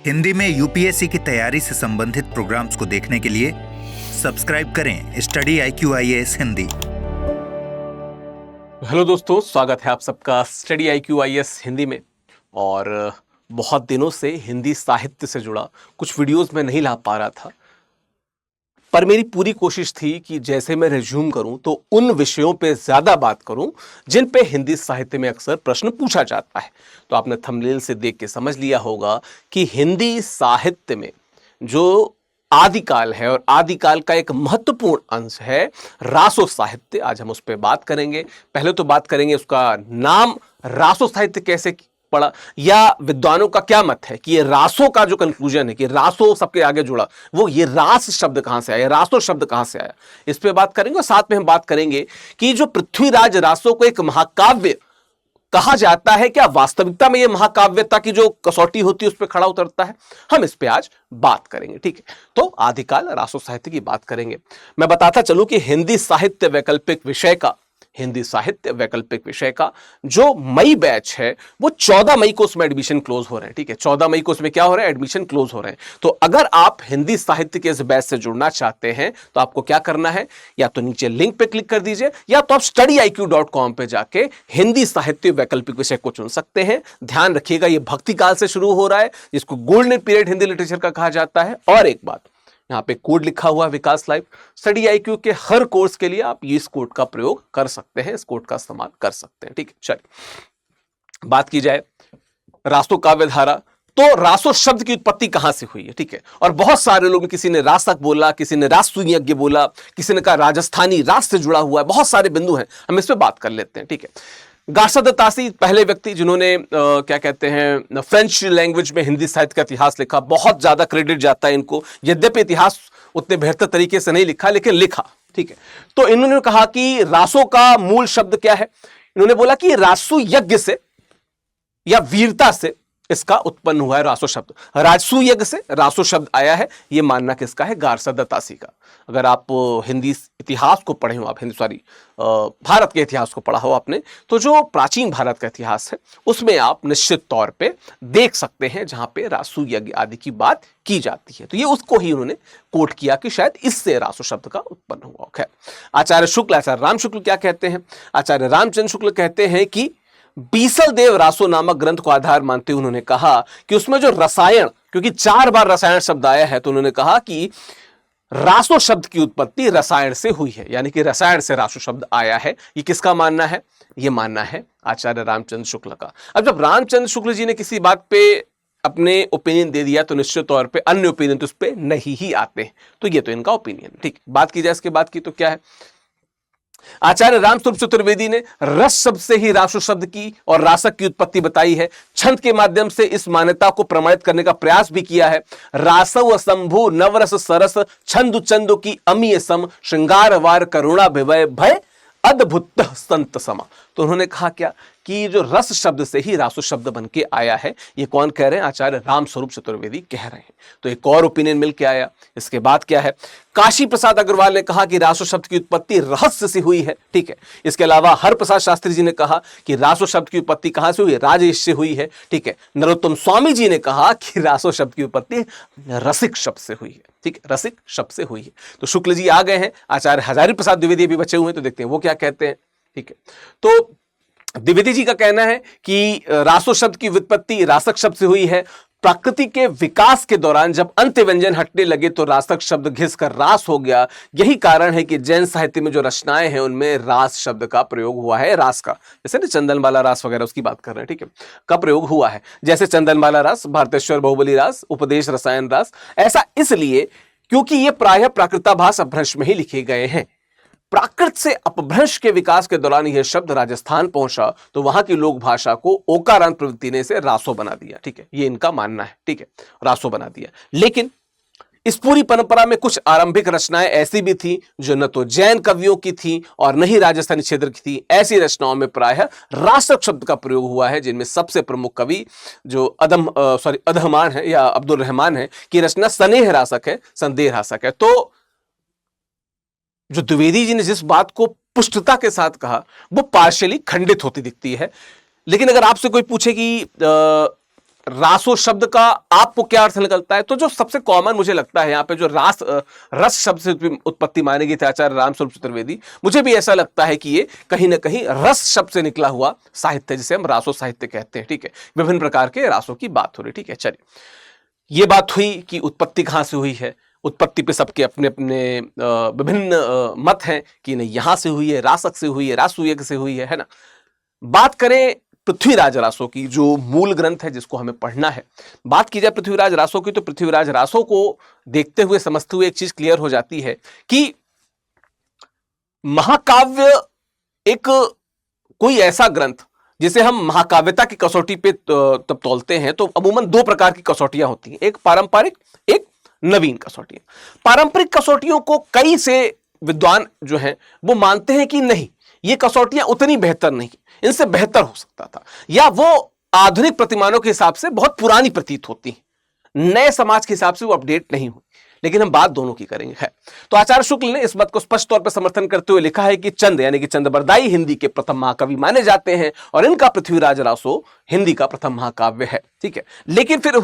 हिंदी में यूपीएससी की तैयारी से संबंधित प्रोग्राम्स को देखने के लिए सब्सक्राइब करें study IQ IAS Hindi. Hello दोस्तों, स्वागत है आप सबका स्टडी IQ IAS हिंदी में। और बहुत दिनों से हिंदी साहित्य से जुड़ा कुछ वीडियोस में नहीं ला पा रहा था, पर मेरी पूरी कोशिश थी कि जैसे मैं रिज्यूम करूं तो उन विषयों पे ज्यादा बात करूं जिन पे हिंदी साहित्य में अक्सर प्रश्न पूछा जाता है। तो आपने थंबनेल से देख के समझ लिया होगा कि हिंदी साहित्य में जो आदिकाल है और आदिकाल का एक महत्वपूर्ण अंश है रासो साहित्य। आज हम उस पर बात करेंगे। पहले तो बात करेंगे उसका नाम रासो साहित्य कैसे पड़ा, या विद्वानों का क्या मत है कि ये रासो का जो कंक्लूजन है कि रासो सबके आगे जुड़ा, वो ये रास शब्द कहां से आया, रासो शब्द कहां से आया, इस पे बात करेंगे। और साथ में हम बात करेंगे कि जो पृथ्वीराज रासो को एक महाकाव्य कहा जाता है, क्या वास्तविकता में ये महाकाव्यता की जो कसौटी होती है उस पर खड़ा उतरता है। हम इस पे आज बात करेंगे, ठीक है। तो आदिकाल रासो साहित्य की बात करेंगे। मैं बताता चलूं कि हिंदी साहित्य वैकल्पिक विषय का जो मई बैच है वो 14 मई को उसमें एडमिशन क्लोज हो रहे हैं, ठीक है। 14 मई को उसमें क्या हो रहा है, एडमिशन क्लोज हो रहे हैं। तो अगर आप हिंदी साहित्य के इस बैच से जुड़ना चाहते हैं तो आपको क्या करना है, या तो नीचे लिंक पे क्लिक कर दीजिए, या तो आप studiiq.com पे जाके हिंदी साहित्य वैकल्पिक विषय को चुन सकते हैं। ध्यान रखिएगा, ये भक्ति काल से शुरू हो रहा है, जिसको गोल्डन पीरियड हिंदी लिटरेचर का कहा जाता है। और एक बात, यहाँ पे कोड लिखा हुआ है विकास लाइव। स्टडी IQ के हर कोर्स के लिए आप इस कोड का प्रयोग कर सकते हैं, इस कोड का इस्तेमाल कर सकते हैं, ठीक है। चलिए बात की जाए रासो काव्य धारा। तो रासो शब्द की उत्पत्ति कहां से हुई है, ठीक है। और बहुत सारे लोग, किसी ने रासक बोला, किसी ने रासु यज्ञ बोला, किसी ने कहा राजस्थानी रास से जुड़ा हुआ है, बहुत सारे बिंदु हैं, हम इस पर बात कर लेते हैं, ठीक है। गार्सा द तासी पहले व्यक्ति जिन्होंने क्या कहते हैं फ्रेंच लैंग्वेज में हिंदी साहित्य का इतिहास लिखा। बहुत ज्यादा क्रेडिट जाता है इनको, यद्यपि इतिहास उतने बेहतर तरीके से नहीं लिखा, लेकिन लिखा, ठीक है। तो इन्होंने कहा कि रासो का मूल शब्द क्या है। इन्होंने बोला कि रासु यज्ञ से या वीरता से इसका उत्पन्न हुआ है रासो शब्द। राजसू यज्ञ से रासो शब्द आया है, यह मानना किसका है, गार्सा द तासी का। अगर आप हिंदी इतिहास को पढ़े हो, आप भारत के इतिहास को पढ़ा हो आपने, तो जो प्राचीन भारत का इतिहास है उसमें आप निश्चित तौर पे देख सकते हैं जहां पे रासु यज्ञ आदि की बात की जाती है। तो ये उसको ही उन्होंने कोट किया कि शायद इससे रासो शब्द का उत्पन्न हुआ। खैर, आचार्य राम शुक्ल क्या कहते हैं। आचार्य रामचंद्र शुक्ल कहते हैं कि बीसल देव रासो नामक ग्रंथ को आधार मानते हुए उन्होंने कहा कि उसमें जो रसायन, क्योंकि 4 बार रसायन शब्द आया है, तो उन्होंने कहा कि रासो शब्द की उत्पत्ति रसायन से हुई है, यानी कि रसायन से रासो शब्द आया है। ये किसका मानना है, ये मानना है आचार्य रामचंद्र शुक्ल का। अब जब रामचंद्र शुक्ल जी ने किसी बात पे अपने ओपिनियन दे दिया तो निश्चित तौर पे अन्य ओपिनियन तो उस पे नहीं ही आते हैं। तो ये तो इनका ओपिनियन, ठीक। बात की जाए इसके बाद की, तो क्या है, आचार्य रामस्वरूप चतुर्वेदी ने रस शब्द से ही रासो शब्द की और रासक की उत्पत्ति बताई है। छंद के माध्यम से इस मान्यता को प्रमाणित करने का प्रयास भी किया है। रासव शंभु नवरस सरस छंदु चंदु की अमीय सम श्रृंगार वार करुणा विवय भय अद्भुत संत समा। तो उन्होंने कहा क्या कि जो रस शब्द से ही रासो शब्द बन के आया है। ये कौन कह रहे हैं, आचार्य रामस्वरूप चतुर्वेदी कह रहे हैं। तो एक और ओपिनियन मिल के आया। इसके बाद क्या है, काशी प्रसाद अग्रवाल ने कहा कि रासो शब्द की उत्पत्ति रहस्य से हुई है, ठीक है। इसके अलावा हर प्रसाद शास्त्री जी ने कहा कि रासो शब्द की उत्पत्ति कहां से हुई है, राजेश से हुई है, ठीक है। नरोत्तम स्वामी जी ने कहा कि रासो शब्द की उत्पत्ति रसिक शब्द से हुई है, ठीक, रसिक शब्द से हुई है। तो शुक्ल जी आ गए हैं। आचार्य हजारी प्रसाद द्विवेदी भी बचे हुए हैं, तो देखते हैं वो क्या कहते हैं, ठीक है। तो द्विवेदी जी का कहना है कि रासो शब्द की व्युत्पत्ति रासक शब्द से हुई है। प्रकृति के विकास के दौरान जब अंत्य व्यंजन हटने लगे तो रासक शब्द घिसकर रास हो गया। यही कारण है कि जैन साहित्य में जो रचनाएं हैं उनमें रास शब्द का प्रयोग हुआ है। रास का, जैसे ना चंदनमाला रास वगैरह, उसकी बात कर रहे हैं, ठीक है, का प्रयोग हुआ है। जैसे चंदनमाला रास, भारतेश्वर बाहुबली रास, उपदेश रसायन रास। ऐसा इसलिए क्योंकि ये प्रायः प्राकृताभास अपभ्रंश में ही लिखे गए हैं। प्राकृत से अपभ्रंश के विकास के दौरान यह शब्द राजस्थान पहुंचा तो वहां की लोक भाषा को ओकारांत प्रवृत्ति ने इसे रासो बना दिया, ठीक है। ये इनका मानना है, ठीक है, रासो बना दिया। लेकिन इस पूरी परंपरा में कुछ आरंभिक रचनाएं ऐसी भी थी जो न तो जैन कवियों की थी और न ही राजस्थानी क्षेत्र की थी। ऐसी रचनाओं में प्रायः रासक शब्द का प्रयोग हुआ है, जिनमें सबसे प्रमुख कवि जो अधमान है या अब्दुल रहमान है की रचना स्नेह रासक है, संदेह रासक है। तो जो द्विवेदी जी ने जिस बात को पुष्टता के साथ कहा वो पार्शियली खंडित होती दिखती है। लेकिन अगर आपसे कोई पूछे कि रासो शब्द का आपको क्या अर्थ निकलता है? तो जो सबसे कॉमन मुझे लगता है यहाँ पे जो रस शब्द से उत्पत्ति मानी गई थी आचार्य रामस्वरूप चतुर्वेदी, मुझे भी ऐसा लगता है कि ये कहीं ना कहीं रस शब्द से निकला हुआ साहित्य, जिसे हम रासो साहित्य कहते हैं। ठीक है, विभिन्न प्रकार के रासों की बात हो रही। ठीक है, चलिए, ये बात हुई कि उत्पत्ति कहां से हुई है। उत्पत्ति पे सबके अपने अपने विभिन्न मत हैं कि नहीं यहां से हुई है, रासक से हुई है, रासूयक से हुई है ना। बात करें पृथ्वीराज रासो की, जो मूल ग्रंथ है जिसको हमें पढ़ना है, बात की जाए पृथ्वीराज रासो की, तो पृथ्वीराज रासो को देखते हुए समझते हुए एक चीज क्लियर हो जाती है कि महाकाव्य एक कोई ऐसा ग्रंथ जिसे हम महाकाव्यता की कसौटी पे तब तोलते हैं तो अमूमन दो प्रकार की कसौटियां होती हैं, एक पारंपरिक, एक नवीन कसौटियां। पारंपरिक कसौटियों को कई से विद्वान जो हैं वो मानते हैं कि नहीं, ये कसौटियां उतनी बेहतर नहीं, इनसे बेहतर हो सकता था, या वो आधुनिक प्रतिमानों के हिसाब से बहुत पुरानी प्रतीत होती हैं, नए समाज के हिसाब से वो अपडेट नहीं हुई। लेकिन हम बात दोनों की करेंगे है। तो आचार्य शुक्ल ने इस बात को स्पष्ट तौर पर समर्थन करते हुए लिखा है कि चंद यानी कि चंद्रबरदाई हिंदी के प्रथम महाकवि माने जाते हैं और इनका पृथ्वीराज रासो हिंदी का प्रथम महाकाव्य है। ठीक है, लेकिन फिर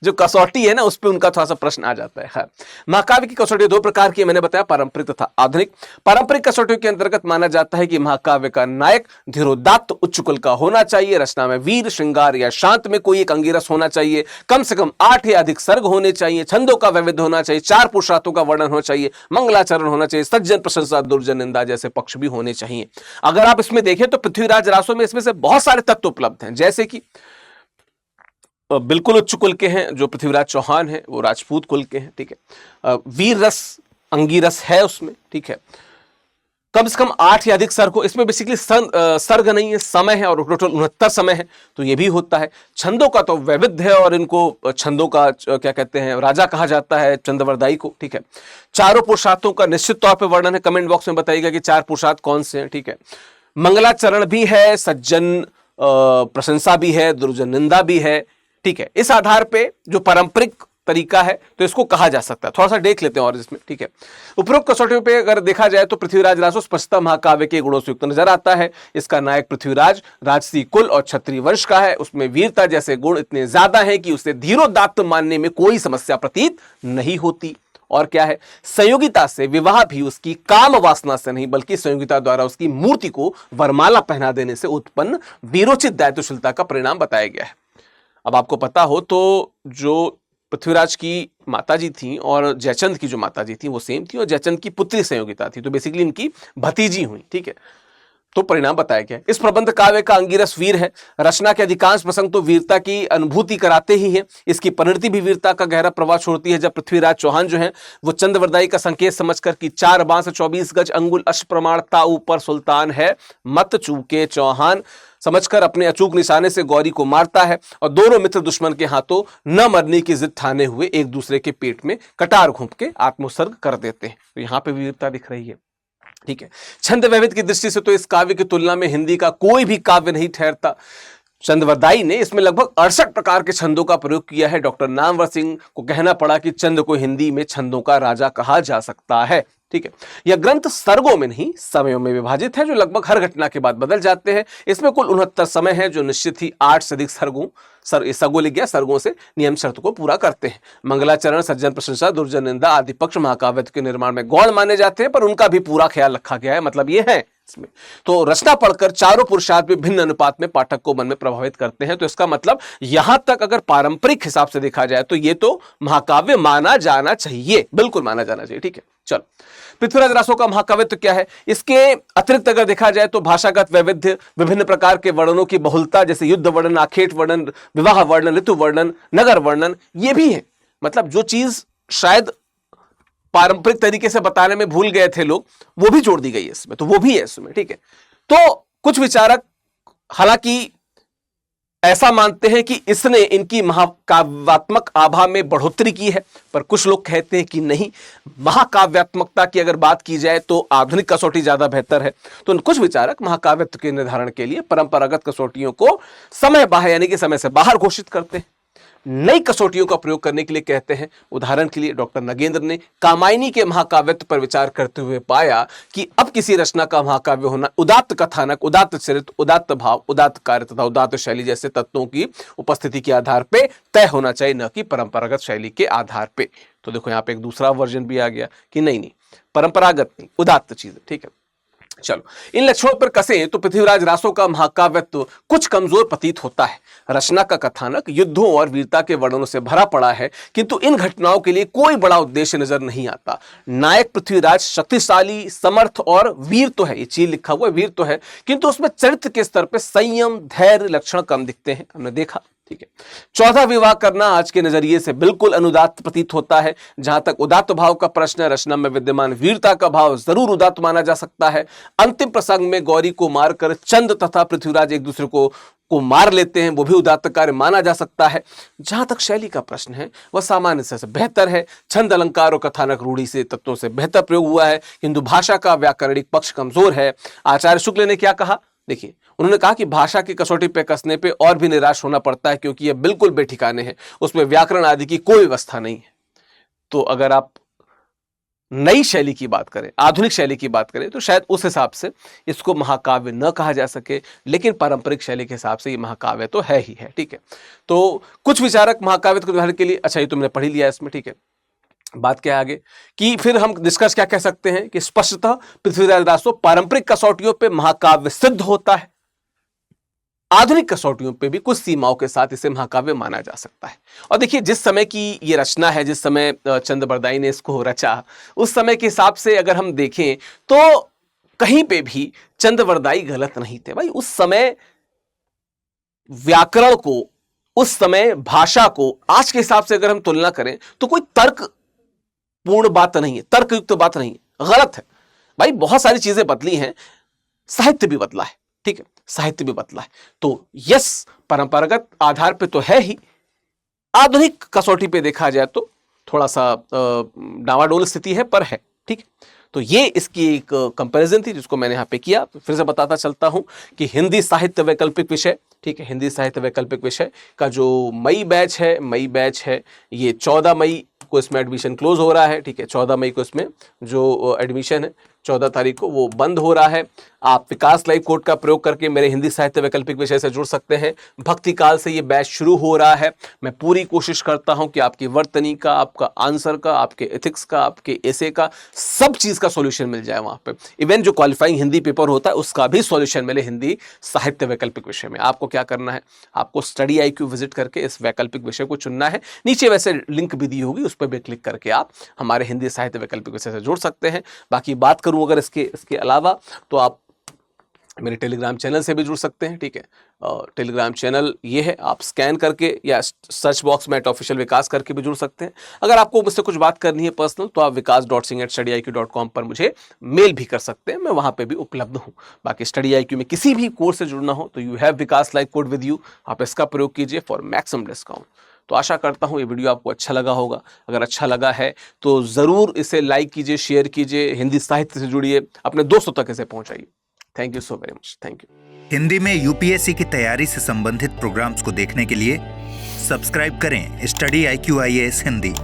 जो कसौटी है ना उस पर उनका थोड़ा सा प्रश्न आ जाता है। महाकाव्य की कसौटी दो प्रकार की, मैंने बताया, पारंपरिक तथा आधुनिक। पारंपरिक कसौटियों के अंतर्गत माना जाता है कि महाकाव्य का नायक धीरोदात्त उच्च कुल का होना चाहिए, रचना में वीर, श्रृंगार या शांत में कोई एक अंगिरस होना चाहिए, कम से कम 8 या अधिक सर्ग होने चाहिए, छंदों का वैविध्य होना चाहिए, 4 पुरुषार्थों का वर्णन होना चाहिए, मंगलाचरण होना चाहिए, सज्जन प्रशंसा दुर्जन निंदा जैसे पक्ष भी होने चाहिए। अगर आप इसमें देखें तो पृथ्वीराज रासो में इसमें से बहुत सारे तत्व उपलब्ध हैं, जैसे कि बिल्कुल उच्च कुल के हैं जो पृथ्वीराज चौहान है, वो राजपूत कुल के हैं। ठीक है, वीर रस, अंगिरस है उसमें। ठीक है, कम से कम 8 या अधिक सर्ग हो, इसमें बेसिकली सर्ग नहीं है, समय है, और टोटल 69 समय है, तो ये भी होता है। छंदों का तो वैविध्य है और इनको छंदों का क्या कहते हैं, राजा कहा जाता है चंद्रवरदाई को। ठीक है, 4 पुरुषार्थों का निश्चित तौर पर वर्णन है, कमेंट बॉक्स में बताइएगा कि 4 पुरुषार्थ कौन से हैं। ठीक है, मंगलाचरण भी है, सज्जन प्रशंसा भी है, दुर्जन निंदा भी है। ठीक है, इस आधार पे जो पारंपरिक तरीका है तो इसको कहा जा सकता है। थोड़ा सा देख लेते हैं और इसमें। ठीक है, उपरोक्त कसौटियों पे अगर देखा जाए तो पृथ्वीराज रासो स्पष्टता महाकाव्य के गुणों से युक्त नजर आता है। इसका नायक पृथ्वीराज राजसी कुल और क्षत्रिय वंश का है, उसमें वीरता जैसे गुण इतने ज्यादा हैं कि उसे धीरोदात्त मानने में कोई समस्या प्रतीत नहीं होती। और क्या है, संयोगिता से विवाह भी उसकी काम वासना से नहीं बल्कि संयोगिता द्वारा उसकी मूर्ति को वरमाला पहना देने से उत्पन्न वीरोचित दायित्वशीलता का परिणाम बताया गया है। अब आपको पता हो तो जो पृथ्वीराज की माताजी थी और जयचंद की जो माताजी थी वो सेम थी, और जयचंद की पुत्री संयोगिता थी, तो बेसिकली इनकी भतीजी हुई। ठीक है, तो परिणाम बताया गया। इस प्रबंध काव्य का अंगिरस वीर है। रचना के अधिकांश प्रसंग तो वीरता की अनुभूति कराते ही हैं, इसकी परिणति भी वीरता का गहरा प्रभाव छोड़ती है। जब पृथ्वीराज चौहान जो है वो चंद्रवरदाई का संकेत समझकर कि 4 बांस 24 गज अंगुल अष्टप्रमाणता ऊपर सुल्तान है, मत चूके चौहान समझकर अपने अचूक निशाने से गौरी को मारता है, और दोनों मित्र दुश्मन के हाथों न मरने की जिद ठाने हुए एक दूसरे के पेट में कटार घोंप के आत्मोत्सर्ग कर देते हैं। तो यहां पे वीरता दिख रही है। ठीक है, छंद वैविध्य की दृष्टि से तो इस काव्य की तुलना में हिंदी का कोई भी काव्य नहीं ठहरता। चंद्रवरदाई ने इसमें लगभग 68 प्रकार के छंदों का प्रयोग किया है। डॉक्टर नामवर सिंह को कहना पड़ा कि चंद को हिंदी में छंदों का राजा कहा जा सकता है। ठीक है, यह ग्रंथ सर्गों में नहीं समयों में विभाजित है, जो लगभग हर घटना के बाद बदल जाते हैं। इसमें कुल 69 समय है, जो निश्चित ही 8 से अधिक सर्गों लिख गया, सर्गों से नियम शर्त को पूरा करते हैं। मंगलाचरण, सज्जन प्रशंसा, दुर्जन निंदा आदि पक्ष महाकाव्य के निर्माण में गौण माने जाते हैं, पर उनका भी पूरा ख्याल रखा गया है। मतलब ये है इसमें तो रचना पढ़कर चारों पुरुषार्थ भी भिन्न अनुपात में पाठक को मन में प्रभावित करते हैं। तो इसका मतलब यहां तक अगर पारंपरिक हिसाब से देखा जाए तो ये तो महाकाव्य माना जाना चाहिए, बिल्कुल माना जाना चाहिए। ठीक है, चलो, पृथ्वीराज रासो का महाकाव्य तो क्या है, इसके अतिरिक्त अगर देखा जाए तो भाषागत वैविध्य, विभिन्न प्रकार के वर्णनों की बहुलता, जैसे युद्ध वर्णन, आखेट वर्णन, विवाह वर्णन, ऋतु वर्णन, नगर वर्णन, ये भी है। मतलब जो चीज शायद पारंपरिक तरीके से बताने में भूल गए थे लोग, वो भी जोड़ दी गई है इसमें, तो वो भी है इसमें। ठीक है, तो कुछ विचारक हालांकि ऐसा मानते हैं कि इसने इनकी महाकाव्यात्मक आभा में बढ़ोतरी की है, पर कुछ लोग कहते हैं कि नहीं, महाकाव्यात्मकता की अगर बात की जाए तो आधुनिक कसौटी ज्यादा बेहतर है। तो कुछ विचारक महाकाव्यत्व के निर्धारण के लिए परंपरागत कसौटियों को समय बाह्य यानी कि समय से बाहर घोषित करते हैं। नई कसौटियों का प्रयोग करने के लिए कहते हैं। उदाहरण के लिए डॉक्टर नगेंद्र ने कामायनी के महाकाव्यत्व पर विचार करते हुए पाया कि अब किसी रचना का महाकाव्य होना उदात्त कथानक, उदात्त चरित्र, उदात्त भाव, उदात्त कार्य तथा उदात्त शैली जैसे तत्वों की उपस्थिति के आधार पे तय होना चाहिए, न कि परंपरागत शैली के आधार पे। तो देखो यहाँ पे एक दूसरा वर्जन भी आ गया कि नहीं, परंपरागत नहीं, उदात्त चीज, ठीक है। चलो, इन लक्षणों पर कसे तो पृथ्वीराज रासो का महाकाव्यत्व कुछ कमजोर प्रतीत होता है। रचना का कथानक युद्धों और वीरता के वर्णनों से भरा पड़ा है, किंतु इन घटनाओं के लिए कोई बड़ा उद्देश्य नजर नहीं आता। नायक पृथ्वीराज शक्तिशाली, समर्थ और वीर तो है, ये चीज लिखा हुआ है, वीर तो है, किंतु उसमें चरित्र के स्तर पर संयम, धैर्य लक्षण कम दिखते हैं, हमने देखा, ठीक है। 14 विवाह करना आज के नजरिए से बिल्कुल अनुदात्त प्रतीत होता है। जहां तक उदात्त भाव का प्रश्न है, रचना में विद्यमान वीरता का भाव जरूर उदात्त माना जा सकता है। अंतिम प्रसंग में गौरी को मारकर चंद तथा पृथ्वीराज एक दूसरे को मार लेते हैं, वो भी उदात्त कार्य माना जा सकता है। जहां तक शैली का प्रश्न है, वह सामान्य से बेहतर है। छंद, अलंकार और कथानक रूढ़ी से तत्वों से बेहतर प्रयोग हुआ है, किंतु भाषा का व्याकरणिक पक्ष कमजोर है। आचार्य शुक्ल ने क्या कहा, देखिए, उन्होंने कहा कि भाषा की कसौटी पे कसने पे और भी निराश होना पड़ता है, क्योंकि यह बिल्कुल बेठिकाने है, उसमें व्याकरण आदि की कोई व्यवस्था नहीं है। तो अगर आप नई शैली की बात करें, आधुनिक शैली की बात करें, तो शायद उस हिसाब से इसको महाकाव्य न कहा जा सके, लेकिन पारंपरिक शैली के हिसाब से ये महाकाव्य तो है ही है, ठीक है। तो कुछ विचारक महाकाव्य के उदाहरण के लिए, अच्छा ये तुमने पढ़ ही लिया इसमें, ठीक है। बात क्या है आगे कि फिर हम निष्कर्ष क्या कह सकते हैं कि स्पष्टतः पृथ्वीराज रासो पारंपरिक कसौटियों पे महाकाव्य सिद्ध होता है। आधुनिक कसौटियों पे भी कुछ सीमाओं के साथ इसे महाकाव्य माना जा सकता है। और देखिए, जिस समय की ये रचना है, जिस समय चंद्रबरदाई ने इसको रचा, उस समय के हिसाब से अगर हम देखें तो कहीं पे भी चंद्रबरदाई गलत नहीं थे भाई। उस समय व्याकरण को, उस समय भाषा को आज के हिसाब से अगर हम तुलना करें तो कोई तर्क पूर्ण बात नहीं है, तर्कयुक्त बात नहीं है, गलत है भाई। बहुत सारी चीजें बदली हैं, साहित्य भी बदला है, ठीक है, साहित्य भी बदला है। तो यस, परंपरागत आधार पे तो है ही, आधुनिक कसौटी पे देखा जाए तो थोड़ा सा डावाडोल स्थिति है, पर है, ठीक है। तो ये इसकी एक कंपैरिजन थी जिसको मैंने यहाँ पे किया। तो फिर से बताता चलता हूं कि हिंदी साहित्य वैकल्पिक विषय, ठीक है, हिंदी साहित्य वैकल्पिक विषय का जो मई बैच है, ये 14 मई को इसमें एडमिशन क्लोज हो रहा है, ठीक है। 14 मई को इसमें जो एडमिशन है, 14 तारीख को वो बंद हो रहा है। आप विकास लाइव कोड का प्रयोग करके मेरे हिंदी साहित्य वैकल्पिक विषय से जुड़ सकते हैं। भक्ति काल से ये बैच शुरू हो रहा है। मैं पूरी कोशिश करता हूं कि आपकी वर्तनी का, आपका आंसर का, आपके एथिक्स का, आपके एसे का, सब चीज का सॉल्यूशन मिल जाए वहां पे। इवन जो क्वालिफाइंग हिंदी पेपर होता है उसका भी सॉल्यूशन मिले हिंदी साहित्य वैकल्पिक विषय में। आपको क्या करना है, आपको स्टडी IQ विजिट करके इस वैकल्पिक विषय को चुनना है। नीचे वैसे लिंक भी दी होगी, उस पर भी क्लिक करके आप हमारे हिंदी साहित्य वैकल्पिक विषय से जुड़ सकते हैं। बाकी बात करूं अगर इसके अलावा, तो आप मेरे टेलीग्राम चैनल से भी जुड़ सकते हैं, ठीक है। टेलीग्राम चैनल ये है, आप स्कैन करके या सर्च बॉक्स में @ऑफिशियल विकास करके भी जुड़ सकते हैं। अगर आपको मुझसे कुछ बात करनी है पर्सनल, तो आप vikas.singh@studiiq.com पर मुझे मेल भी कर सकते हैं, मैं वहां पे भी उपलब्ध हूं। बाकी स्टडी IQ में किसी भी कोर्स से जुड़ना हो तो you have Vikas live code with you, आप इसका प्रयोग कीजिए फॉर मैक्सिमम डिस्काउंट। तो आशा करता हूं ये वीडियो आपको अच्छा लगा होगा। अगर अच्छा लगा है तो जरूर इसे लाइक कीजिए, शेयर कीजिए, हिंदी साहित्य से जुड़िए, अपने दोस्तों तक इसे पहुंचाइए। Thank you so very much, thank you. Hindi में UPSC की तैयारी से संबंधित प्रोग्राम्स को देखने के लिए सब्सक्राइब करें स्टडी IQ IAS हिंदी।